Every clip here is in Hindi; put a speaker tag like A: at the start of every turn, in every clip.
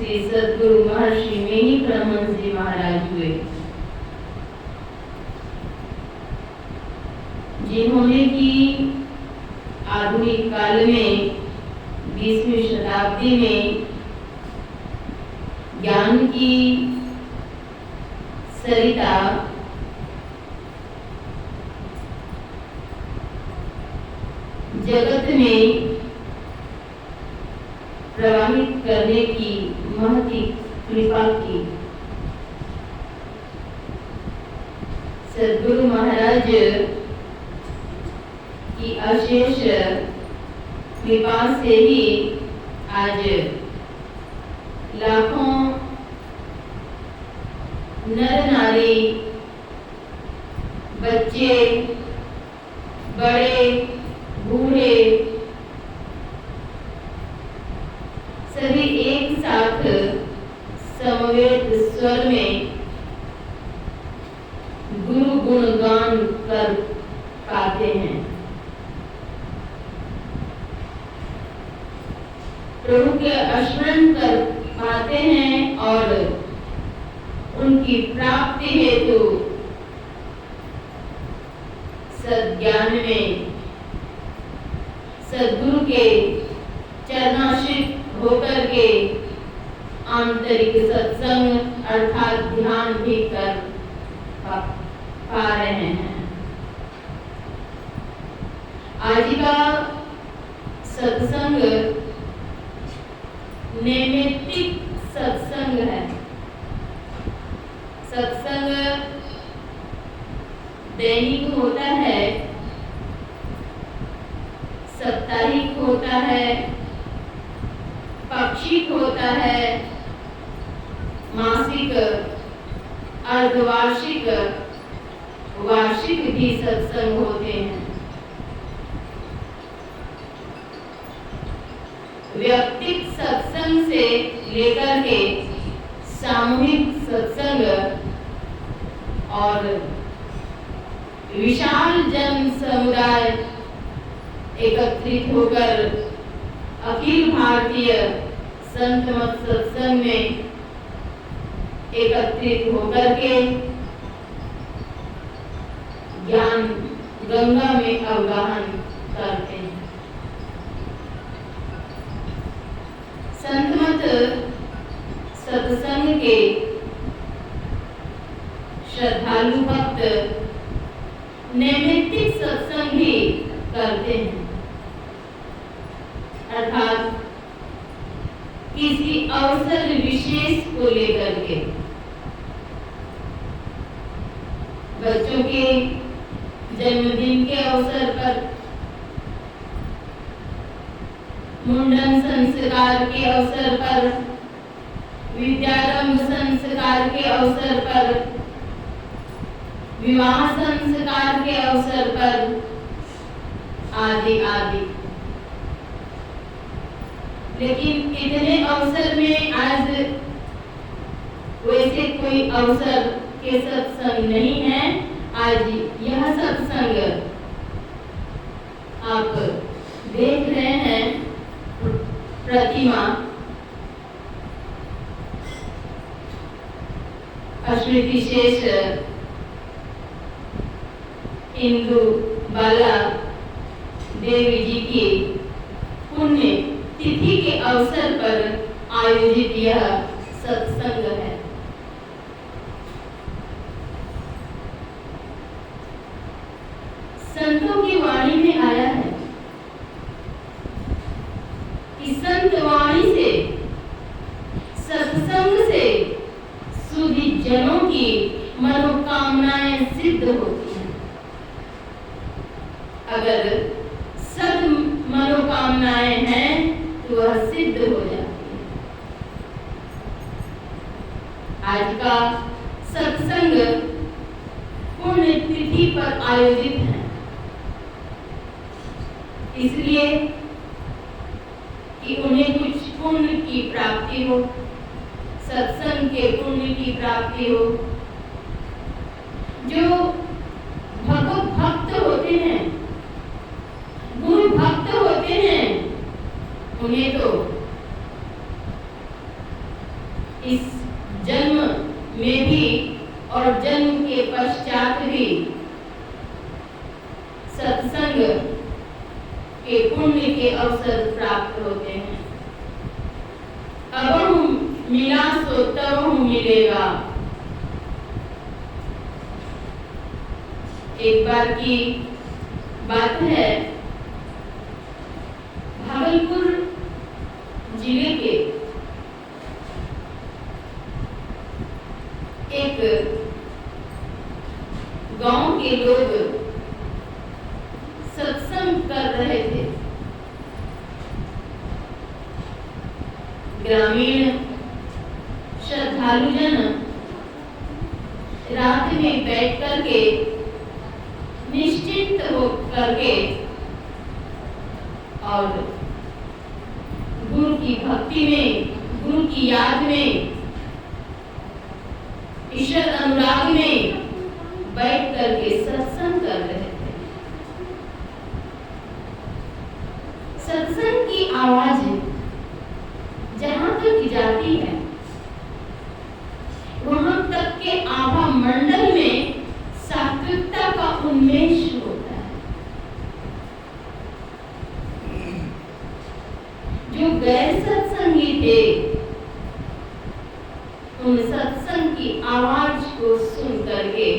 A: श्री सद्गुरु महर्षि मेनी परमहंस जी महाराज हुए, जिन्होंने की आधुनिक काल में 20वीं शताब्दी में ज्ञान की सरिता जगत में प्रवाहित करने की महती कृपा की। सद्गुरु महाराज की अशेष कृपा से ही आज लाखों नर नारी, बच्चे, बड़े, बूढ़े सभी एक साथ समवेत स्वर में गुरु गुणगान कर पाते हैं। प्रभु के स्मरण कर पाते हैं और उनकी प्राप्ति हेतु सद्ज्ञान में सद्गुरु के चरणाश्रित होकर के आंतरिक सत्संग अर्थात ध्यान भी कर पा रहे हैं। आज का सत्संग नैमित्तिक सत्संग है। सत्संग दैनिक होता है, साप्ताहिक होता है, पाक्षिक होता है, मासिक, अर्धवार्षिक, वार्षिक भी सत्संग होते हैं। व्यक्तिगत सत्संग से लेकर के सामूहिक सत्संग और विशाल जन समुदाय एकत्रित होकर अखिल भारतीय संत मत सत्संग में एकत्रित होकर के ज्ञान गंगा में अवगाहन करते हैं। संत मत सत्संग के श्रद्धालु भक्त नैमित्तिक सत्संग भी करते हैं, अर्थात किसी अवसर विशेष को लेकर के। बच्चों के जन्मदिन के अवसर पर, मुंडन संस्कार के अवसर पर, विद्यारंभ संस्कार के अवसर पर, विवाह संस्कार के अवसर पर आदि आदि। लेकिन इतने अवसर में आज वैसे कोई अवसर के सत्संग नहीं है। आज यह सत्संग आप देख रहे हैं, प्रतिमा स्मृति शेष इंदु बाला देवी जी की पुण्य तिथि के अवसर पर आयोजित यह सत्संग है। संतों की वाणी में आया है कि संत वाणी से, सत्संग से सुधी जनों की मनोकामनाएं सिद्ध होती हैं। अगर सद मनोकामनाएं हैं तो वह सिद्ध हो जाती है। आज का सत्संग पुण्य तिथि पर आयोजित है, इसलिए कि उन्हें कुछ पुण्य की प्राप्ति हो, सत्संग के पुण्य की प्राप्ति हो। जो भगवत भक्त होते हैं, गुरु भक्त होते हैं, उन्हें तो इस जन्म में भी और जन्म के पश्चात भी सत्संग के पुण्य के अवसर प्राप्त होते हैं। अब हम मिला सो तब हम मिलेगा। एक बार की बात है, भागलपुर जिले के एक गांव के लोग सत्संग कर रहे थे। ग्रामीण श्रद्धालुजन रात में बैठ करके निश्चिंत हो करके और गुरु की भक्ति में, गुरु की याद में, ईश्वर अनुराग में बैठ करके सत्संग कर रहे थे। सत्संग की आवाज जहां तक जाती है वहां तक के आभा मंडल में सात्विकता का उन्मेष होता है। जो गैर सत्संगी थे उन सत्संग की आवाज को सुन करके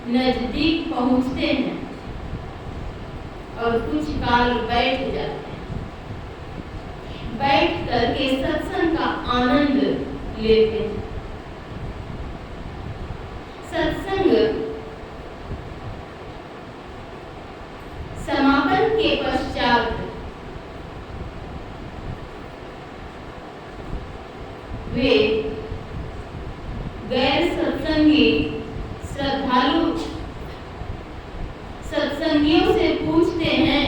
A: नजदीक पहुंचते हैं और कुछ काल बैठ जाते हैं। बैठ करके सत्संग का आनंद लेते हैं। सत्संग समापन के पश्चात वे गैर सत्संगी श्रद्धालु सत्संगियों से पूछते हैं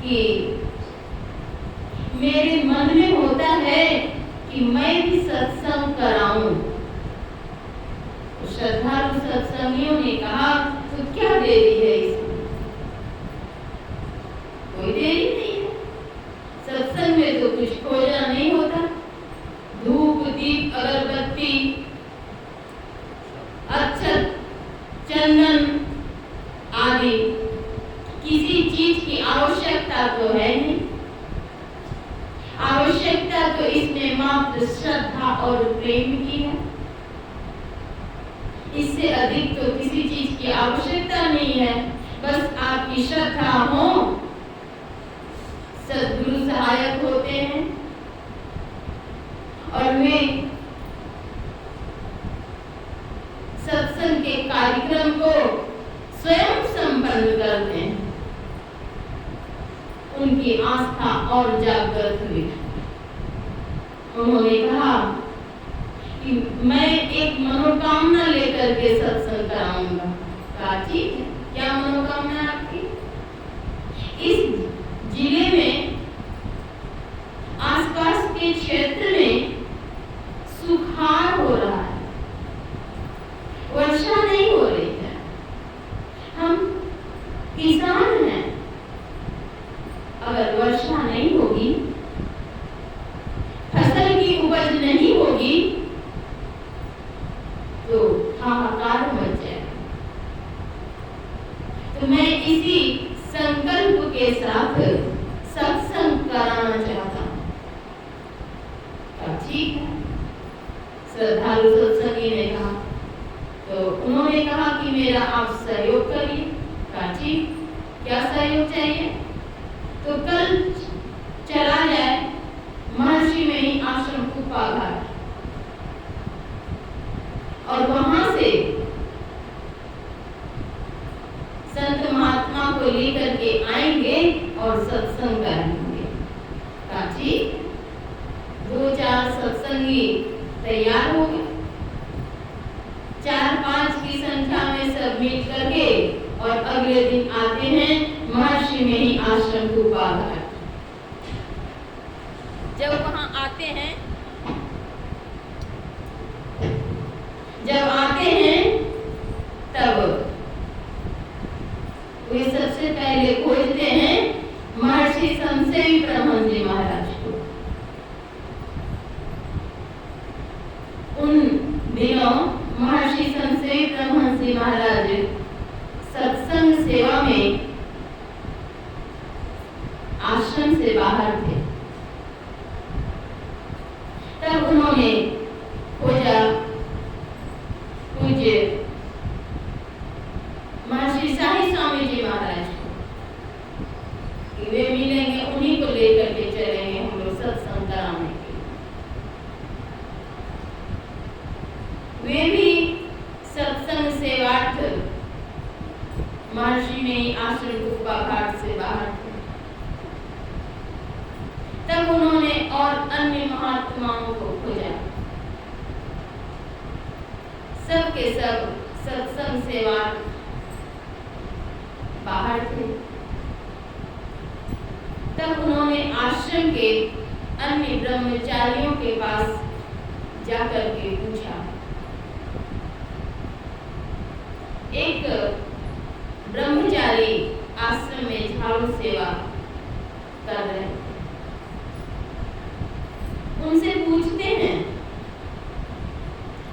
A: कि मेरे मन में होता है कि मैं भी सत्संग कराऊं। श्रद्धालु सत्संगियों ने कहा, तो क्या देरी है इसमें? कोई देरी नहीं है। सत्संग में तो कुछ खोजना नहीं होता। धूप, दीप, अगरबत्ती, अक्षत, चंदन आदि किसी चीज की आवश्यकता तो है नहीं। आवश्यकता तो इसमें मात्र श्रद्धा और प्रेम की है। इससे अधिक तो किसी चीज की आवश्यकता नहीं है। बस आपकी श्रद्धा हो, सद्गुरु सहायक होते हैं और वे सत्संग के कार्यक्रम को स्वयं संपन्न करते हैं। उनकी आस्था और जागृत हुई। उन्होंने कहा कि मैं एक मनोकामना लेकर के सत्संग कराऊंगा। कहा ठीक है, क्या मनोकामना है आपकी? इस जिले में आसपास के क्षेत्र में सुखाड़ हो रहा है, वर्षा नहीं हो रही है। हम किसान हैं, अगर वर्षा नहीं होगी, फसल की उपज नहीं होगी तो हाहाकार मच जाएगा। तो मैं इसी संकल्प के साथ सत्संग कराना चाहता हूँ। ठीक है, श्रद्धालु सत्संगी ने कहा। तो उन्होंने कहा कि मेरा आप सहयोग करिए। कहा ठीक, क्या सहयोग चाहिए? तो कल चला जाए महर्षि में ही आश्रम कुप्पा घाट और वहां से संत महात्मा को लेकर के आएंगे और सत्संग करेंगे। कहा ठीक। 2-4 सत्संगी तैयार हो गए। 4-5 की संख्या में सब मिल करके और अगले दिन आते हैं महर्षि में ही आश्रम कुप्पा घाट। जब वहां आते हैं, तब सबसे पहले खोजते हैं महर्षि संशयी ब्रह्मन जी महाराज को। तब उन्होंने खोजा पूज्य महर्षि शाही स्वामी जी महाराज कि वे मिलेंगे, उन्हीं को लेकर के चलेंगे हम लोग सत्संग कराने के लिए। वे भी सत्संग सेवार्थ महर्षि में आश्रम कुप्पा घाट से बाहर थे। तब उन्होंने और अन्य महात्माओं को खोजा। सब के सब सत्संग सेवार्थ बाहर थे। तब उन्होंने आश्रम के अन्य ब्रह्मचारियों के पास जाकर के पूछा। एक ब्रह्मचारी आश्रम में झाड़ू सेवा कर रहे थे। उनसे पूछते हैं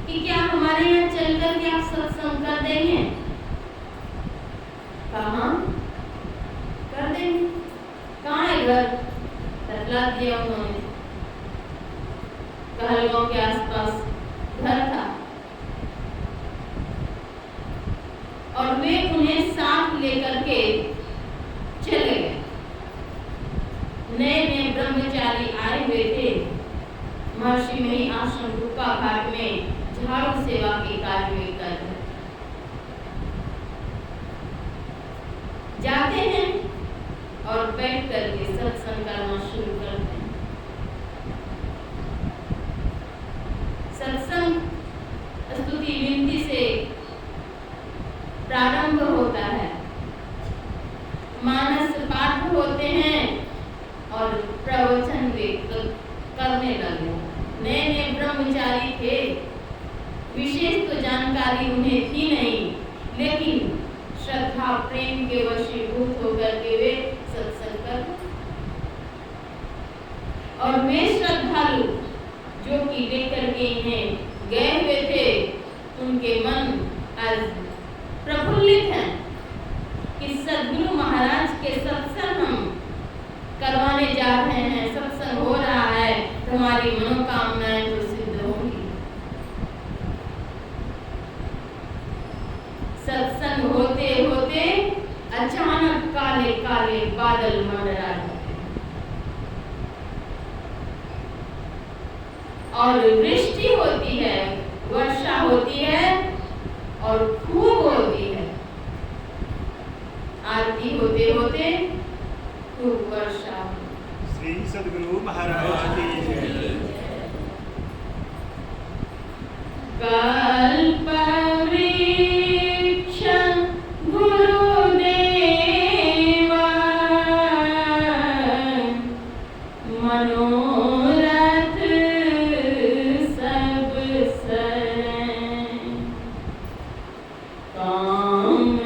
A: कि क्या हमारे यहाँ चलकर के आप सत्संग कर देंगे? कहाँ कर देंगे? कहाँ है घर? बतला दिया उन्होंने। कहलगांव के आसपास घर था और वे उन्हें साथ लेकर के चले गए। नए नए ब्रह्मचारी आए हुए थे। महर्षि में आश्रम कुप्पा घाट में झाड़ू सेवा के कार्य में कर रहे। जाते हैं और बैठ करके सत्संग करना शुरू करते हैं। सत्संग स्तुति विनती से प्रारंभ होता है। मानस पाठ होते हैं और प्रवचन वे करने लगे। नए नए ब्रह्मचारी थे, विशेष तो जानकारी उन्हें थी नहीं, लेकिन श्रद्धा प्रेम के वशीभूत होकर के वे सत्संग कर। और वे श्रद्धालु जो कि लेकर के इन्हें गए हुए थे, उनके मन आज प्रफुल्लित हैं कि सद्गुरु महाराज के सत्संग हम करवाने जा रहे हैं। सत्संग हो रहा है तो हमारी मनोकामनाएं तो सिद्ध होंगी। सत्संग होते होते अचानक काले काले बादल मंडरा जाते और वृष्टि होती है, वर्षा होती है और खूब होती है। आरती होते होते खूब वर्षा।
B: श्री सद्गुरु महाराज की जय।
A: कल्प वृक्ष गुरुदेवा मनोरथ सब सरै काम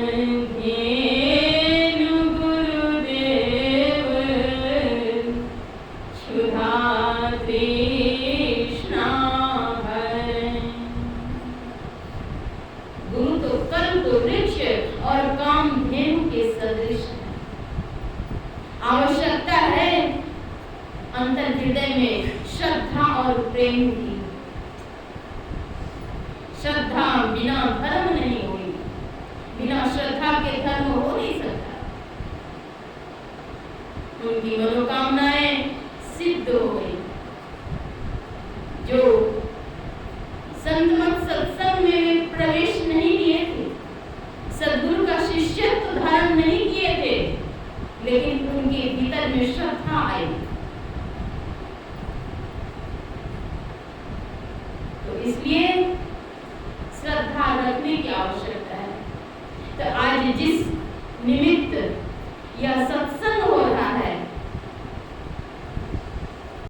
A: धेनु गुरुदेव क्षुधा तृष्णा हरै। गुरु तो कल्प वृक्ष और काम धेनु के सदृश है। आवश्यकता है अंतर हृदय में श्रद्धा और प्रेम की। श्रद्धा बिना धर्म नहीं हुई, बिना श्रद्धा के धर्म हो नहीं सकता। उनकी मनोकामनाएं सिद्ध हो गई। जो संतमत सत्संग में प्रवेश नहीं किए थे, सद्गुरु का शिष्यत्व धारण नहीं किए थे, लेकिन उनके भीतर में श्रद्धा आई। तो इसलिए श्रद्धा रखने की आवश्यकता है। तो आज जिस निमित्त